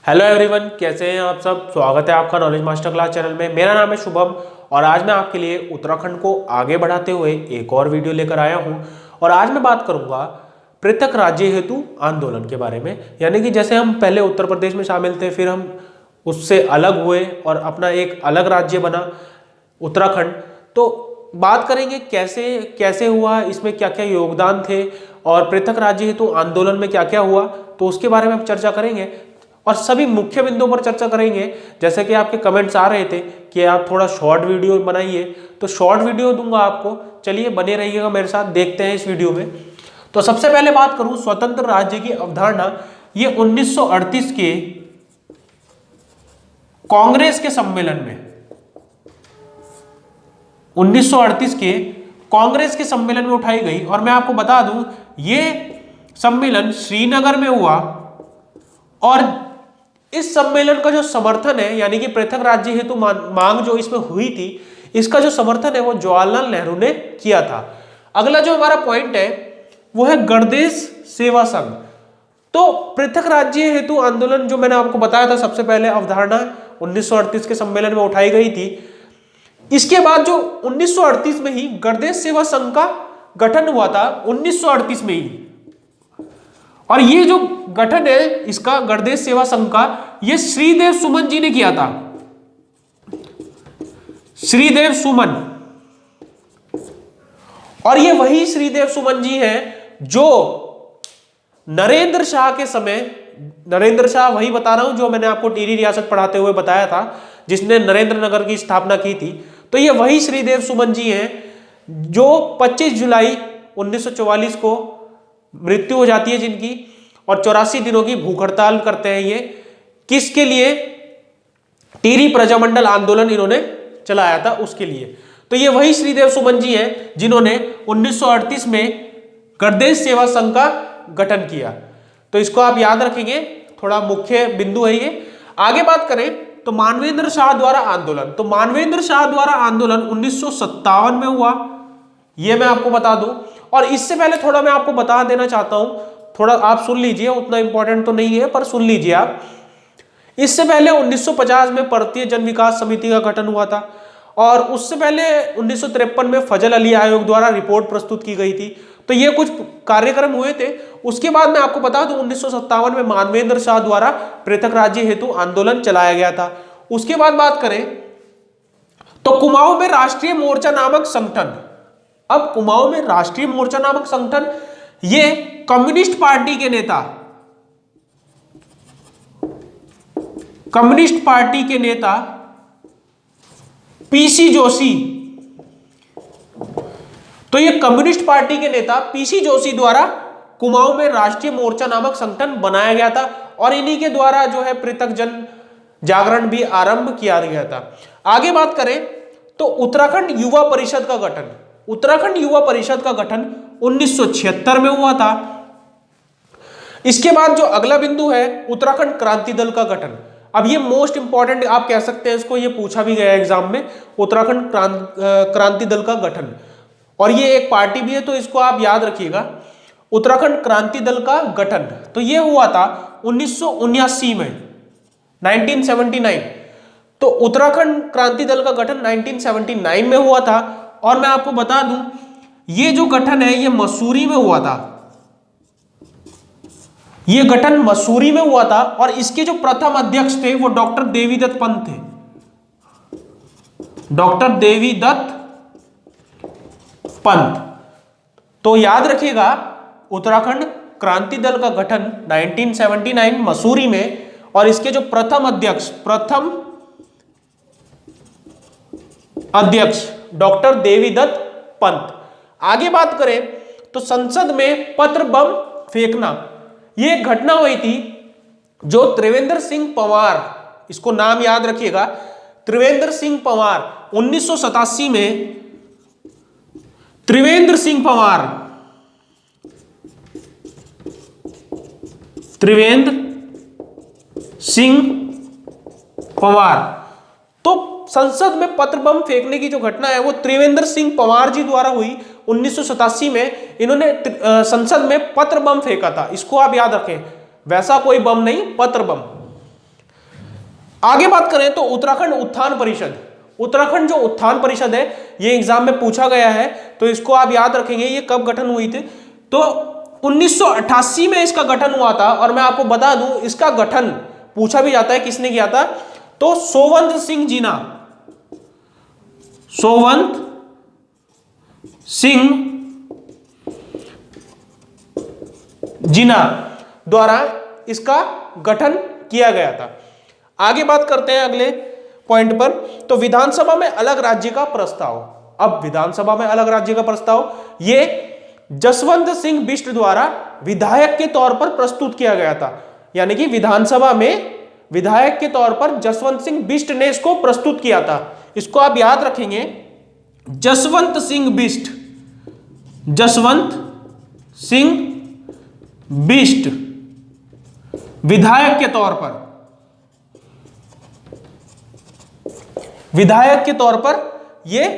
Hello everyone, कैसे हैं आप सब। स्वागत है आपका नॉलेज मास्टर क्लास चैनल में। मेरा नाम है शुभम और आज मैं आपके लिए उत्तराखंड को आगे बढ़ाते हुए एक और वीडियो लेकर आया हूं। और आज मैं बात करूंगा पृथक राज्य हेतु आंदोलन के बारे में। यानी कि जैसे हम पहले उत्तर प्रदेश में शामिल थे, फिर हम उससे अलग हुए और अपना एक अलग राज्य बना उत्तराखंड। तो बात करेंगे कैसे कैसे हुआ, इसमें क्या क्या योगदान थे और पृथक राज्य हेतु आंदोलन में क्या क्या हुआ, तो उसके बारे में हम चर्चा करेंगे और सभी मुख्य बिंदुओं पर चर्चा करेंगे। जैसे कि आपके कमेंट्स आ रहे थे कि आप थोड़ा शॉर्ट वीडियो बनाइए, तो शॉर्ट वीडियो दूंगा आपको। चलिए बने रहिएगा मेरे साथ, देखते हैं इस वीडियो में। तो सबसे पहले बात करूं स्वतंत्र राज्य की अवधारणा, ये 1938 के कांग्रेस के सम्मेलन में 1938 के कांग्रेस के सम्मेलन में उठाई गई। और मैं आपको बता दूं, ये सम्मेलन श्रीनगर में हुआ और इस सम्मेलन का जो समर्थन है, यानी कि पृथक राज्य हेतु मांग जो इसमें हुई थी, इसका जो समर्थन है वो जवाहरलाल नेहरू ने किया था। अगला जो हमारा पॉइंट है वो है गणदेश सेवा संघ। तो पृथक राज्य हेतु आंदोलन जो मैंने आपको बताया था, सबसे पहले अवधारणा 1938 के सम्मेलन में उठाई गई थी। इसके बाद जो 1938 में ही गणदेश सेवा संघ का गठन हुआ था, 1938 में ही। और ये जो गठन है इसका गणदेश सेवा संघ का, ये श्रीदेव सुमन जी ने किया था। श्रीदेव सुमन, और ये वही श्रीदेव सुमन जी हैं जो नरेंद्र शाह के समय, नरेंद्र शाह वही बता रहा हूं जो मैंने आपको टिहरी रियासत पढ़ाते हुए बताया था, जिसने नरेंद्र नगर की स्थापना की थी। तो ये वही श्रीदेव सुमन जी हैं जो 25 जुलाई 1944 को मृत्यु हो जाती है जिनकी, और 84 दिनों की भूख हड़ताल करते हैं। ये किसके लिए? टिहरी प्रजामंडल आंदोलन इन्होंने चलाया था उसके लिए। तो ये वही श्रीदेव सुमन जी हैं जिन्होंने 1938 में गणदेश सेवा संघ का गठन किया। तो इसको आप याद रखेंगे, थोड़ा मुख्य बिंदु है ये। आगे बात करें तो मानवेंद्र शाह द्वारा आंदोलन, तो मानवेंद्र शाह द्वारा आंदोलन 1957 में हुआ, ये मैं आपको बता दूं। और इससे पहले थोड़ा मैं आपको बता देना चाहता हूं, थोड़ा आप सुन लीजिए, उतना इंपॉर्टेंट तो नहीं है पर सुन लीजिए आप। इससे पहले 1950 में भारतीय जन विकास समिति का गठन हुआ था, और उससे पहले 1953 में फजल अली आयोग द्वारा रिपोर्ट प्रस्तुत की गई थी। तो ये कुछ कार्यक्रम हुए थे। उसके बाद मैं आपको बता दूं 1957 में मानवेंद्र शाह द्वारा पृथक राज्य हेतु आंदोलन चलाया गया था। उसके बाद बात करें तो कुमाऊं में राष्ट्रीय मोर्चा नामक संगठन, अब कुमाऊं में राष्ट्रीय मोर्चा नामक संगठन, ये कम्युनिस्ट पार्टी के नेता, कम्युनिस्ट पार्टी के नेता पीसी जोशी, तो ये कम्युनिस्ट पार्टी के नेता पीसी जोशी द्वारा कुमाऊं में राष्ट्रीय मोर्चा नामक संगठन बनाया गया था, और इन्हीं के द्वारा जो है पृथक जन जागरण भी आरंभ किया गया था। आगे बात करें तो उत्तराखंड युवा परिषद का गठन, उत्तराखंड युवा परिषद का गठन 1976 में हुआ था। इसके बाद जो अगला बिंदु है उत्तराखंड क्रांति दल का गठन। अब ये मोस्ट इंपॉर्टेंट आप कह सकते हैं इसको, ये पूछा भी गया एग्जाम में, उत्तराखंड क्रांति दल का गठन। और ये एक पार्टी भी है, तो इसको आप याद रखिएगा, उत्तराखंड क्रांति दल का गठन। तो ये हुआ था 1979 में, 1979। तो उत्तराखंड क्रांति दल का गठन 1979 में हुआ था। और मैं आपको बता दूं ये जो गठन है ये मसूरी में हुआ था, ये गठन मसूरी में हुआ था। और इसके जो प्रथम अध्यक्ष थे वो डॉक्टर देवीदत्त पंत थे, डॉक्टर देवीदत्त पंत। तो याद रखिएगा उत्तराखंड क्रांति दल का गठन 1979 मसूरी में, और इसके जो प्रथम अध्यक्ष डॉक्टर देवीदत्त पंत। आगे बात करें तो संसद में पत्र बम फेंकना, ये एक घटना हुई थी जो त्रिवेंद्र सिंह पंवार, इसको नाम याद रखिएगा, त्रिवेंद्र सिंह पंवार 1987 में, त्रिवेंद्र सिंह पंवार, त्रिवेंद्र सिंह पंवार। तो संसद में पत्र बम फेंकने की जो घटना है वो त्रिवेंद्र सिंह पंवार जी द्वारा हुई 1987 में। इन्होंने संसद में पत्र बम फेंका था, इसको आप याद रखें, वैसा कोई बम नहीं, पत्र बम। आगे बात करें तो उत्तराखंड उत्थान परिषद, उत्तराखंड जो उत्थान परिषद है ये एग्जाम में पूछा गया है, तो इसको आप याद रखेंगे। ये कब गठन हुई थी? तो 1988 में इसका गठन हुआ था। और मैं आपको बता दूं इसका गठन पूछा भी जाता है किसने किया था, तो सोवंत सिंह जीना, सोवंत सिंह जीना द्वारा इसका गठन किया गया था। आगे बात करते हैं अगले पॉइंट पर, तो विधानसभा में अलग राज्य का प्रस्ताव। अब विधानसभा में अलग राज्य का प्रस्ताव ये जसवंत सिंह बिष्ट द्वारा विधायक के तौर पर प्रस्तुत किया गया था। यानी कि विधानसभा में विधायक के तौर पर जसवंत सिंह बिष्ट ने इसको प्रस्तुत किया था। इसको आप याद रखेंगे, जसवंत सिंह बिष्ट, जसवंत सिंह बिष्ट विधायक के तौर पर, विधायक के तौर पर यह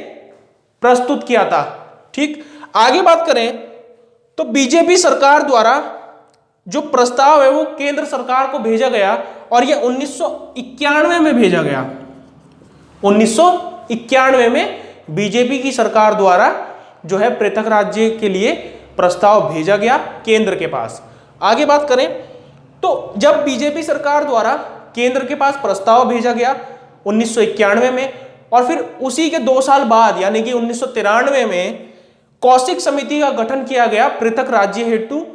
प्रस्तुत किया था। ठीक, आगे बात करें तो बीजेपी सरकार द्वारा जो प्रस्ताव है वो केंद्र सरकार को भेजा गया और यह 1991 में भेजा गया। 1991 में बीजेपी की सरकार द्वारा जो है पृथक राज्य के लिए प्रस्ताव भेजा गया केंद्र के पास। आगे बात करें तो जब बीजेपी सरकार द्वारा केंद्र के पास प्रस्ताव भेजा गया 1991 में, और फिर उसी के 2 साल बाद यानी कि 1993 में कौशिक समिति का गठन किया गया पृथक राज्य हेतु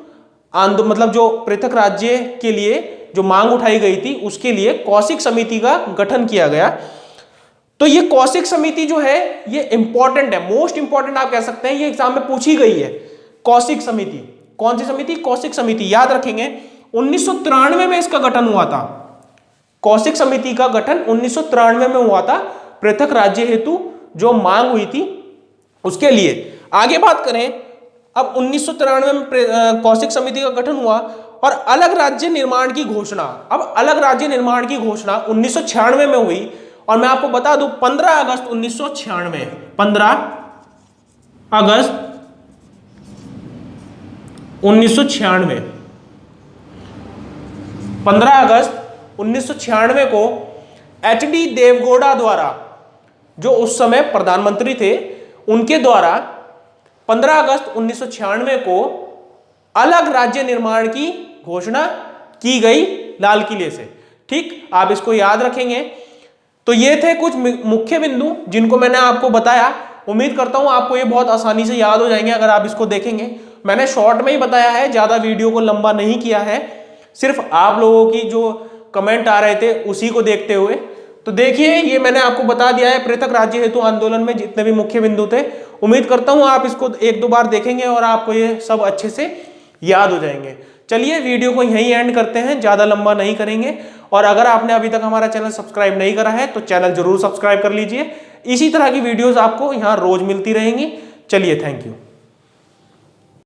मतलब जो पृथक राज्य के लिए जो मांग उठाई गई थी उसके लिए कौशिक समिति का गठन किया गया। तो ये कौशिक समिति जो है ये इंपॉर्टेंट है, मोस्ट इंपॉर्टेंट आप कह सकते हैं, ये एग्जाम में पूछी गई है। कौशिक समिति, कौन सी समिति? कौशिक समिति, याद रखेंगे 1993 में इसका गठन हुआ था। कौशिक समिति का गठन 1993 में हुआ था पृथक राज्य हेतु जो मांग हुई थी उसके लिए। आगे बात करें, अब 1993 में कौशिक समिति का गठन हुआ और अलग राज्य निर्माण की घोषणा, अब अलग राज्य निर्माण की घोषणा 1996 में हुई। और मैं आपको बता दूं 15 अगस्त 1996, 15 अगस्त 1996, 15 अगस्त 1996 को एच.डी. देवगौड़ा द्वारा, जो उस समय प्रधानमंत्री थे, उनके द्वारा 15 अगस्त 1996 को अलग राज्य निर्माण की घोषणा की गई लाल किले से। ठीक, आप इसको याद रखेंगे। तो ये थे कुछ मुख्य बिंदु जिनको मैंने आपको बताया। उम्मीद करता हूं आपको ये बहुत आसानी से याद हो जाएंगे अगर आप इसको देखेंगे। मैंने शॉर्ट में ही बताया है, ज्यादा वीडियो को लंबा नहीं किया है, सिर्फ आप लोगों की जो कमेंट आ रहे थे उसी को देखते हुए। तो देखिए ये मैंने आपको बता दिया है पृथक राज्य हेतु आंदोलन में जितने भी मुख्य बिंदु थे। उम्मीद करता हूं आप इसको 1-2 बार देखेंगे और आपको ये सब अच्छे से याद हो जाएंगे। चलिए वीडियो को यहीं एंड करते हैं, ज्यादा लंबा नहीं करेंगे। और अगर आपने अभी तक हमारा चैनल सब्सक्राइब नहीं करा है तो चैनल जरूर सब्सक्राइब कर लीजिए। इसी तरह की वीडियोस आपको यहाँ रोज मिलती रहेंगी। चलिए, थैंक यू।